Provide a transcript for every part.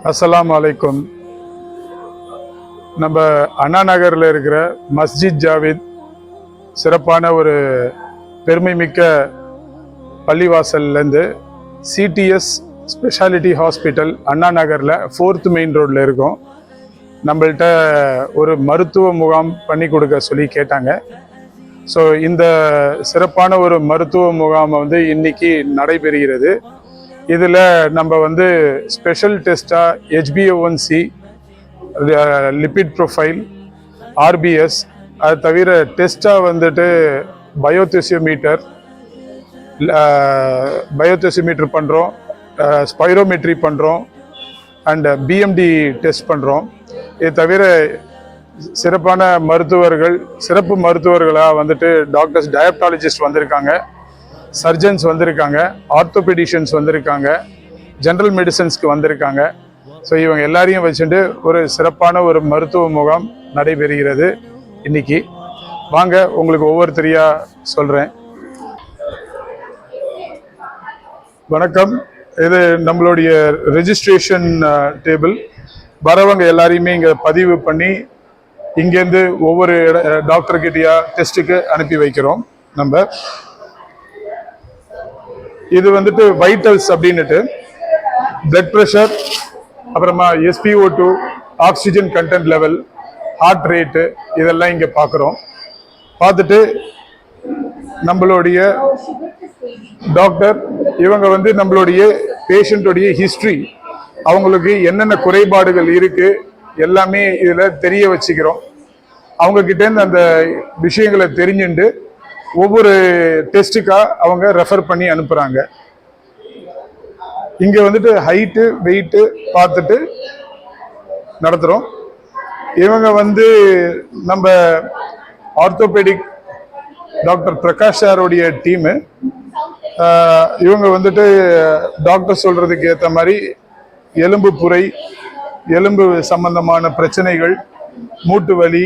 அஸ்ஸலாமு அலைக்கும். நம்ம அண்ணா நகரில் இருக்கிற மஸ்ஜித் ஜாவித் சிறப்பான ஒரு பெருமை மிக்க பள்ளிவாசல்லேருந்து சிடிஎஸ் ஸ்பெஷாலிட்டி ஹாஸ்பிட்டல் அண்ணா நகரில் 4th மெயின் ரோட்டில் இருக்கோம். நம்மள்கிட்ட ஒரு மருத்துவ முகாம் பண்ணி கொடுக்க சொல்லி கேட்டாங்க. ஸோ இந்த சிறப்பான ஒரு மருத்துவ முகாம் இன்னைக்கு நடைபெறுகிறது. இதில் நம்ம ஸ்பெஷல் டெஸ்ட்டாக HbA1c, லிபிட் ப்ரொஃபைல், RBS, அது தவிர டெஸ்ட்டாக பயோதெசிமீட்டர் பண்ணுறோம், ஸ்பைரோமெட்ரி பண்ணுறோம், அண்ட் BMD டெஸ்ட் பண்ணுறோம். இது தவிர சிறப்பான மருத்துவர்கள், சிறப்பு மருத்துவர்களாக டாக்டர்ஸ், டயபெட்டாலஜிஸ்ட் வந்திருக்காங்க, சர்ஜன்ஸ் வந்திருக்காங்க, ஆர்த்தோபெடிஷியன்ஸ் வந்திருக்காங்க, ஜென்ரல் மெடிசன்ஸ்க்கு வந்திருக்காங்க. ஸோ இவங்க எல்லாரையும் வச்சுட்டு ஒரு சிறப்பான ஒரு மருத்துவ முகாம் நடைபெறுகிறது இன்னைக்கு. வாங்க, உங்களுக்கு ஒவ்வொருத்தரையாக சொல்கிறேன். வணக்கம். இது நம்மளுடைய ரெஜிஸ்ட்ரேஷன் டேபிள். வரவங்க எல்லாரையுமே இங்கே பதிவு பண்ணி இங்கேருந்து ஒவ்வொரு டாக்டர்கிட்டயா டெஸ்ட்டுக்கு அனுப்பி வைக்கிறோம். நம்ம இது வைட்டல்ஸ் அப்படின்னுட்டு பிளட் ப்ரெஷர், அப்புறமா SpO2, oxygen content level, heart rate, இதெல்லாம் இங்கே பார்க்குறோம். பார்த்துட்டு நம்மளுடைய டாக்டர் இவங்க நம்மளுடைய பேஷண்ட்டுடைய ஹிஸ்ட்ரி, அவங்களுக்கு என்னென்ன குறைபாடுகள் இருக்கு எல்லாமே இதில் தெரிய வச்சுக்கிறோம். அவங்கக்கிட்டேருந்து அந்த விஷயங்களை தெரிஞ்சுட்டு ஒவ்வொரு டெஸ்ட்டுக்காக அவங்க ரெஃபர் பண்ணி அனுப்புகிறாங்க. இங்கே ஹைட்டு வெயிட்டு பார்த்துட்டு நடத்துகிறோம். இவங்க நம்ம ஆர்த்தோபெடிக் டாக்டர் பிரகாஷ் சாருடைய டீமு. இவங்க டாக்டர் சொல்கிறதுக்கு ஏற்ற மாதிரி எலும்பு புரை, எலும்பு சம்பந்தமான பிரச்சனைகள், மூட்டு வலி,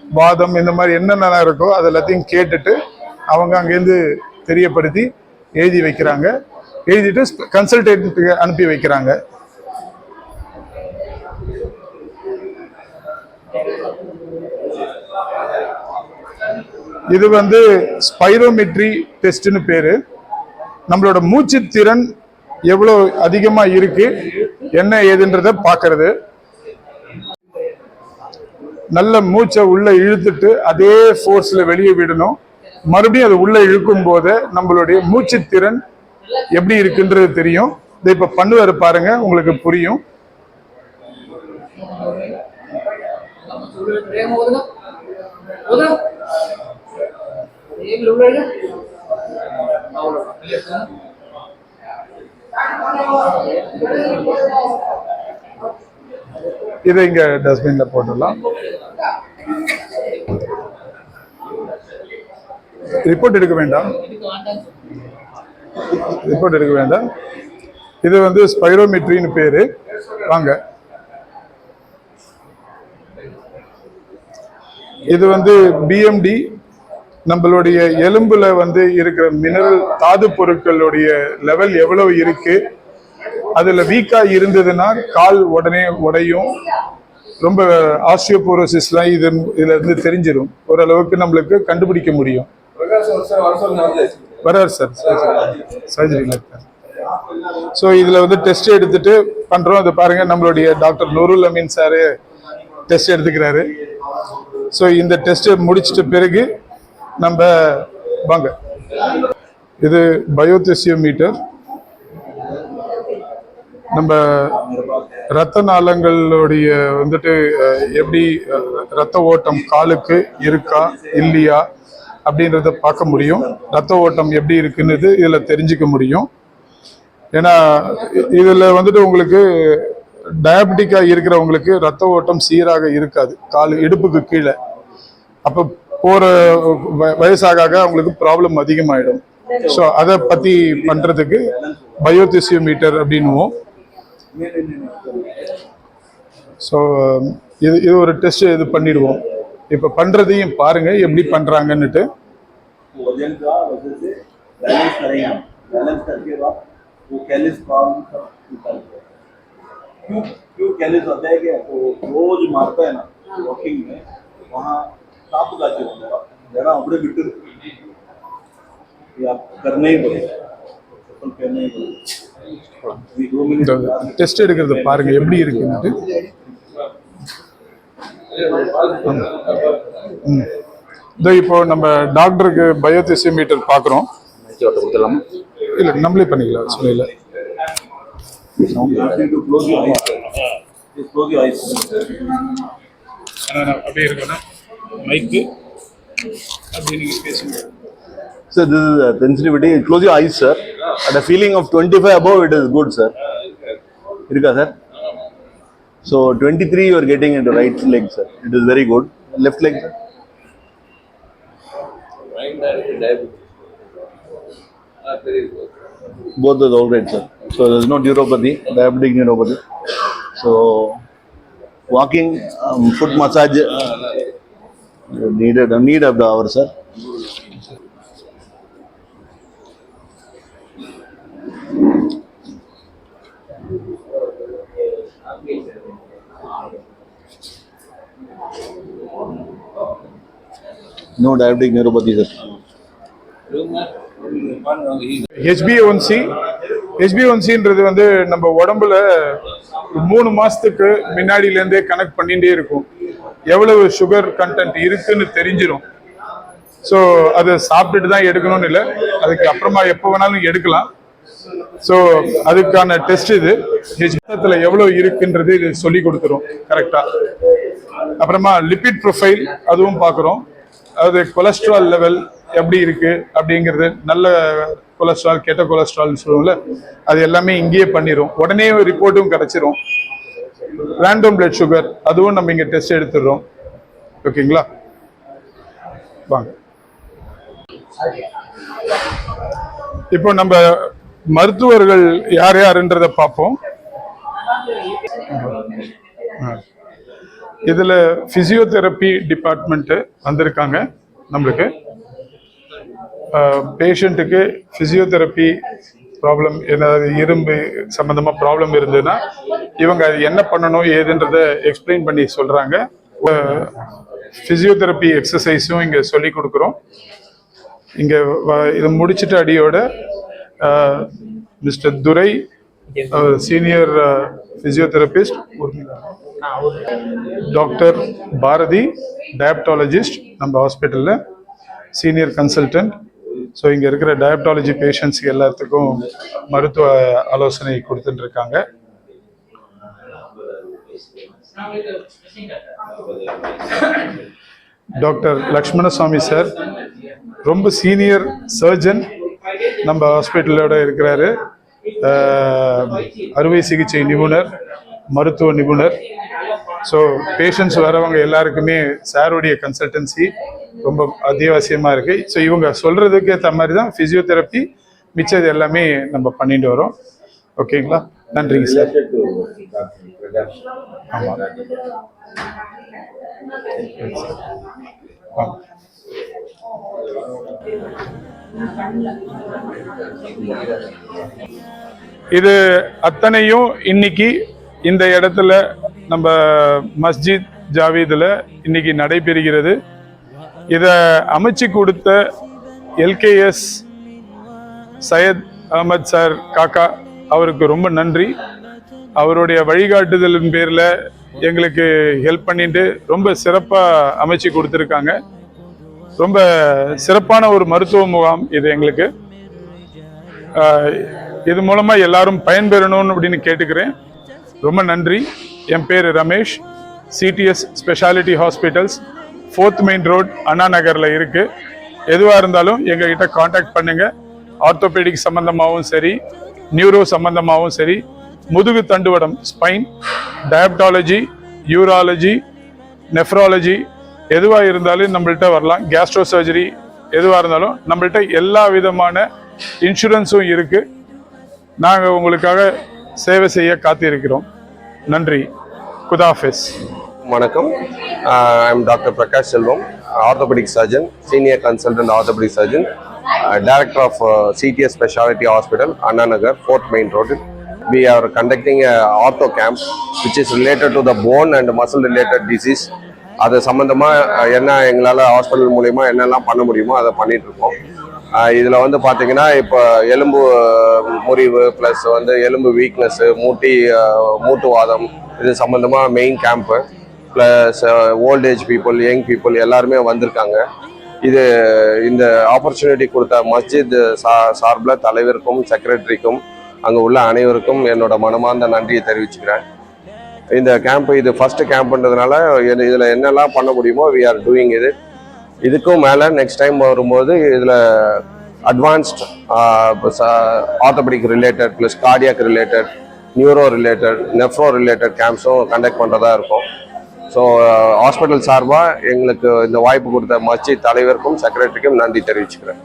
வாதம், இந்த மாதிரி என்னென்ன இருக்கோ அது எல்லாத்தையும் கேட்டுட்டு அவங்க அங்கேருந்து தெரியப்படுத்தி எழுதி வைக்கிறாங்க. எழுதிட்டு கன்சல்டேட்டுக்கு அனுப்பி வைக்கிறாங்க. இது ஸ்பைரோமெட்ரி டெஸ்ட்னு பேரு. நம்மளோட மூச்சு திறன் எவ்வளோ அதிகமாக இருக்கு, என்ன ஏதுன்றத பார்க்கறது. நல்ல மூச்சை உள்ள இழுத்துட்டு அதே ஃபோர்ஸ்ல வெளியே விடணும். மறுபடியும் அது உள்ள இழுக்கும் போது நம்மளுடைய மூச்சு திறன் எப்படி இருக்குன்றது தெரியும். இதை இப்ப பண்ணுவாரு பாருங்க, உங்களுக்கு புரியும். இதை இங்க டஸ்ட்பின்ல போட்டுடலாம். ரிப்போர்ட் எடுக்க வேண்டாம். இது ஸ்பைரோமெட்ரின்னு பேரு. வாங்க. இது BMD, நம்மளுடைய எலும்புல இருக்கிற மினரல் தாது பொருட்களுடைய லெவல் எவ்வளவு இருக்கு, அதுல வீக்கா இருந்ததுன்னா கால் உடனே உடையும். ரொம்ப ஆஸ்டியோபோரோசிஸ்லாம் இதுல இருந்து தெரிஞ்சிடும். ஓரளவுக்கு நம்மளுக்கு கண்டுபிடிக்க முடியும். வரார் சார் சர்ஜரியில் இருக்கார். ஸோ இதில் டெஸ்ட் எடுத்துட்டு பண்ணுறோம். அது பாருங்க, நம்மளுடைய doctor Noorul Ameen sir test எடுத்துக்கிறாரு. ஸோ இந்த டெஸ்ட்டை முடிச்சிட்ட பிறகு நம்ம வாங்க. இது பயோதெசியோமீட்டர். நம்ம இரத்த நாளங்களுடைய எப்படி இரத்த ஓட்டம் காலுக்கு இருக்கா இல்லையா அப்படின்றத பார்க்க முடியும். ரத்த ஓட்டம் எப்படி இருக்குன்னு இதுல தெரிஞ்சுக்க முடியும். ஏன்னா இதுல உங்களுக்கு டயபெட்டிக்கா இருக்கிறவங்களுக்கு ரத்த ஓட்டம் சீராக இருக்காது, கால் இடுப்புக்கு கீழே. அப்ப போற வயசாக அவங்களுக்கு ப்ராப்ளம் அதிகமாயிடும். ஸோ அதை பத்தி பண்றதுக்கு பயோதெசியோமீட்டர் அப்படின்னுவோம். ஸோ இது ஒரு டெஸ்ட் இது பண்ணிடுவோம். இப்ப பண்றதையும் பாருங்க எப்படி பண்றாங்கன்னுட்டு. क्यों क्यों कैलेज आता है क्या तो रोज मारता है ना वॉकिंग में वहाँ काप जाते होता है जरा अपने बिट्टू ये आप करना ही पड़ेगा चप्पल पहनना ही पड़ेगा अभी 2 मिनट டெஸ்ட் எடுக்கிறத பாருங்க எப்படி இருக்குன்ட்டு. இதோ இப்போ நம்ம டாக்டருக்கு பயோதிசிமீட்டர் பார்க்குறோம். இல்லை நம்மளே பண்ணிக்கலாம் சொல்லல. close your eyes just close your eyes அப்படியே இருக்கணும் மைக்கு அப்படி நீங்க பேசுங்க. sir this is sensitivity close your eyes sir at a feeling of 25 above it is good sir irka sir so 23 you are getting into right leg sir it is very good left leg sir both is all right sir so there is no neuropathy diabetic neuropathy so walking foot massage need of the hour sir no diabetic neuropathy sir HbA1cன்றது வந்து நம்ம உடம்புல 3 மாசத்துக்கு முன்னாடில இருந்தே connect பண்ணிட்டே இருக்கும். எவ்வளவு sugar content இருக்குன்னு தெரிஞ்சிடும். ஸோ அதை சாப்பிட்டுட்டு தான் எடுக்கணும்னு இல்லை, அதுக்கு அப்புறமா எப்போ வேணாலும் எடுக்கலாம். ஸோ அதுக்கான டெஸ்ட் இது. ரத்தத்தில் எவ்வளோ இருக்குன்றது இது சொல்லி கொடுத்துரும் கரெக்டாக. அப்புறமா லிபிட் ப்ரொஃபைல் அதுவும் பார்க்குறோம். அது கொலஸ்ட்ரால் லெவல் எப்படி இருக்கு அப்படிங்கிறது, நல்ல கொலஸ்ட்ரால் கெட்ட கொலஸ்ட்ரால்னு சொல்லுவோம்ல, அது எல்லாமே இங்கேயே பண்ணிடும். உடனே ரிப்போர்ட்டும் கிடைச்சிரும். ரேண்டம் பிளட் சுகர் அதுவும் நம்ம இங்கே டெஸ்ட் எடுத்துடுறோம். ஓகேங்களா, வாங்க. இப்போ நம்ம மருத்துவர்கள் யார் யாருன்றதை பார்ப்போம். இதுல பிசியோதெரப்பி டிபார்ட்மெண்ட் வந்திருக்காங்க. நம்மளுக்கு பேஷண்ட்டுக்கு பிசியோதெரப்பி ப்ராப்ளம், ஏதாவது இரும்பு சம்பந்தமா ப்ராப்ளம் இருந்ததுன்னா இவங்க என்ன பண்ணணும் ஏதுன்றதை எக்ஸ்பிளைன் பண்ணி சொல்றாங்க. பிசியோதெரப்பி எக்ஸசைஸும் இங்க சொல்லி கொடுக்குறோம். இங்க இதை முடிச்சிட்ட அடியோட mister Durai senior physiotherapist, doctor Bharathi diabetologist நம்ம ஹாஸ்பிட்டலில் சீனியர் கன்சல்டன்ட். ஸோ இங்கே இருக்கிற டயபெட்டாலஜி பேஷண்ட்ஸ்க்கு எல்லாத்துக்கும் மருத்துவ ஆலோசனை கொடுத்துட்டு இருக்காங்க. டாக்டர் லக்ஷ்மணசாமி சார் ரொம்ப சீனியர் சர்ஜன் நம்ம ஹாஸ்பிட்டலோட இருக்கிறாரு. அறுவை சிகிச்சை நிபுணர், மருத்துவ நிபுணர். ஸோ பேஷண்ட்ஸ் வரவங்க எல்லாருக்குமே சாருடைய கன்சல்டன்சி ரொம்ப அத்தியாவசியமாக இருக்குது. ஸோ இவங்க சொல்கிறதுக்கு ஏற்ற மாதிரி தான் ஃபிசியோதெரப்பி மிச்சது எல்லாமே நம்ம பண்ணிட்டு வரோம். ஓகேங்களா, நன்றிங்க சார். ஆமாம், இது அத்தனையும் இன்னைக்கு இந்த இடத்துல நம்ம மஸ்ஜித் ஜாவீதில் இன்னைக்கு நடைபெறுகிறது. இதை அமைச்சு கொடுத்த LKS சையத் அகமது சார் காக்கா அவருக்கு ரொம்ப நன்றி. அவருடைய வழிகாட்டுதலின் பேரில் எங்களுக்கு ஹெல்ப் பண்ணிட்டு ரொம்ப சிறப்பாக அமைச்சு கொடுத்துருக்காங்க. ரொம்ப சிறப்பான ஒரு மருத்துவ முகாம் இது எங்களுக்கு. இது மூலமாக எல்லாரும் பயன்பெறணும்னு அப்படின்னு கேட்டுக்கிறேன். ரொம்ப நன்றி. என் பேர் Ramesh. CTS speciality hospitals 4th main road Anna நகரில் இருக்குது. எதுவாக இருந்தாலும் எங்ககிட்ட காண்டாக்ட் பண்ணுங்கள். ஆர்த்தோபெடிக் சம்மந்தமாகவும் சரி, நியூரோ சம்மந்தமாகவும் சரி, முதுகு தண்டுவடம் ஸ்பைன், டயபெட்டாலஜி, யூராலஜி, நெஃப்ராலஜி எதுவாக இருந்தாலும் நம்மள்கிட்ட வரலாம். கேஸ்ட்ரோ சர்ஜரி எதுவாக இருந்தாலும் நம்மள்கிட்ட எல்லா விதமான இன்சூரன்ஸும் இருக்குது. நாங்கள் உங்களுக்காக சேவை செய்ய காத்திருக்கிறோம். நன்றி. குதாஃபிஸ். வணக்கம். I am doctor Prakash Selvam, orthopaedic surgeon, senior consultant orthopaedic surgeon, director of CTS speciality hospital, Anna Nagar, 4th main road. we are conducting a ortho camp which is related to the bone and muscle related disease. அது சம்மந்தமாக என்ன எங்களால் hospital மூலயமா என்னெல்லாம் பண்ண முடியுமோ அதை பண்ணிட்டு இருக்கோம். இதில் வந்து பார்த்தீங்கன்னா இப்போ எலும்பு முறிவு ப்ளஸ் வந்து எலும்பு வீக்னஸ்ஸு மூட்டு வாதம் இது சம்மந்தமாக main camp plus voltage people young people எல்லாருமே வந்திருக்காங்க. இந்த ஆப்பர்ச்சுனிட்டி கொடுத்த மஸ்ஜித் சார்பில் தலைவருக்கும் செக்ரட்டரிக்கும் அங்கே உள்ள அனைவருக்கும் என்னோட மனமார்ந்த நன்றியை தெரிவிச்சுக்கிறேன். இந்த கேம்ப் இது ஃபர்ஸ்ட் கேம்ப்ன்றதுனால இதில் என்னெல்லாம் பண்ண முடியுமோ வி ஆர் டூயிங் இது. இதுக்கும் மேலே நெக்ஸ்ட் டைம் வரும்போது இதில் advanced orthopaedic related plus cardiac related neuro related nephro related கேம்ப்ஸும் கண்டக்ட் பண்ணுறதா இருக்கும். ஸோ ஹாஸ்பிட்டல் சார்பாக எங்களுக்கு இந்த வாய்ப்பு கொடுத்த மஸ்ஜித் தலைவருக்கும் செக்ரட்டரிக்கும் நன்றி தெரிவிச்சுக்கிறேன்.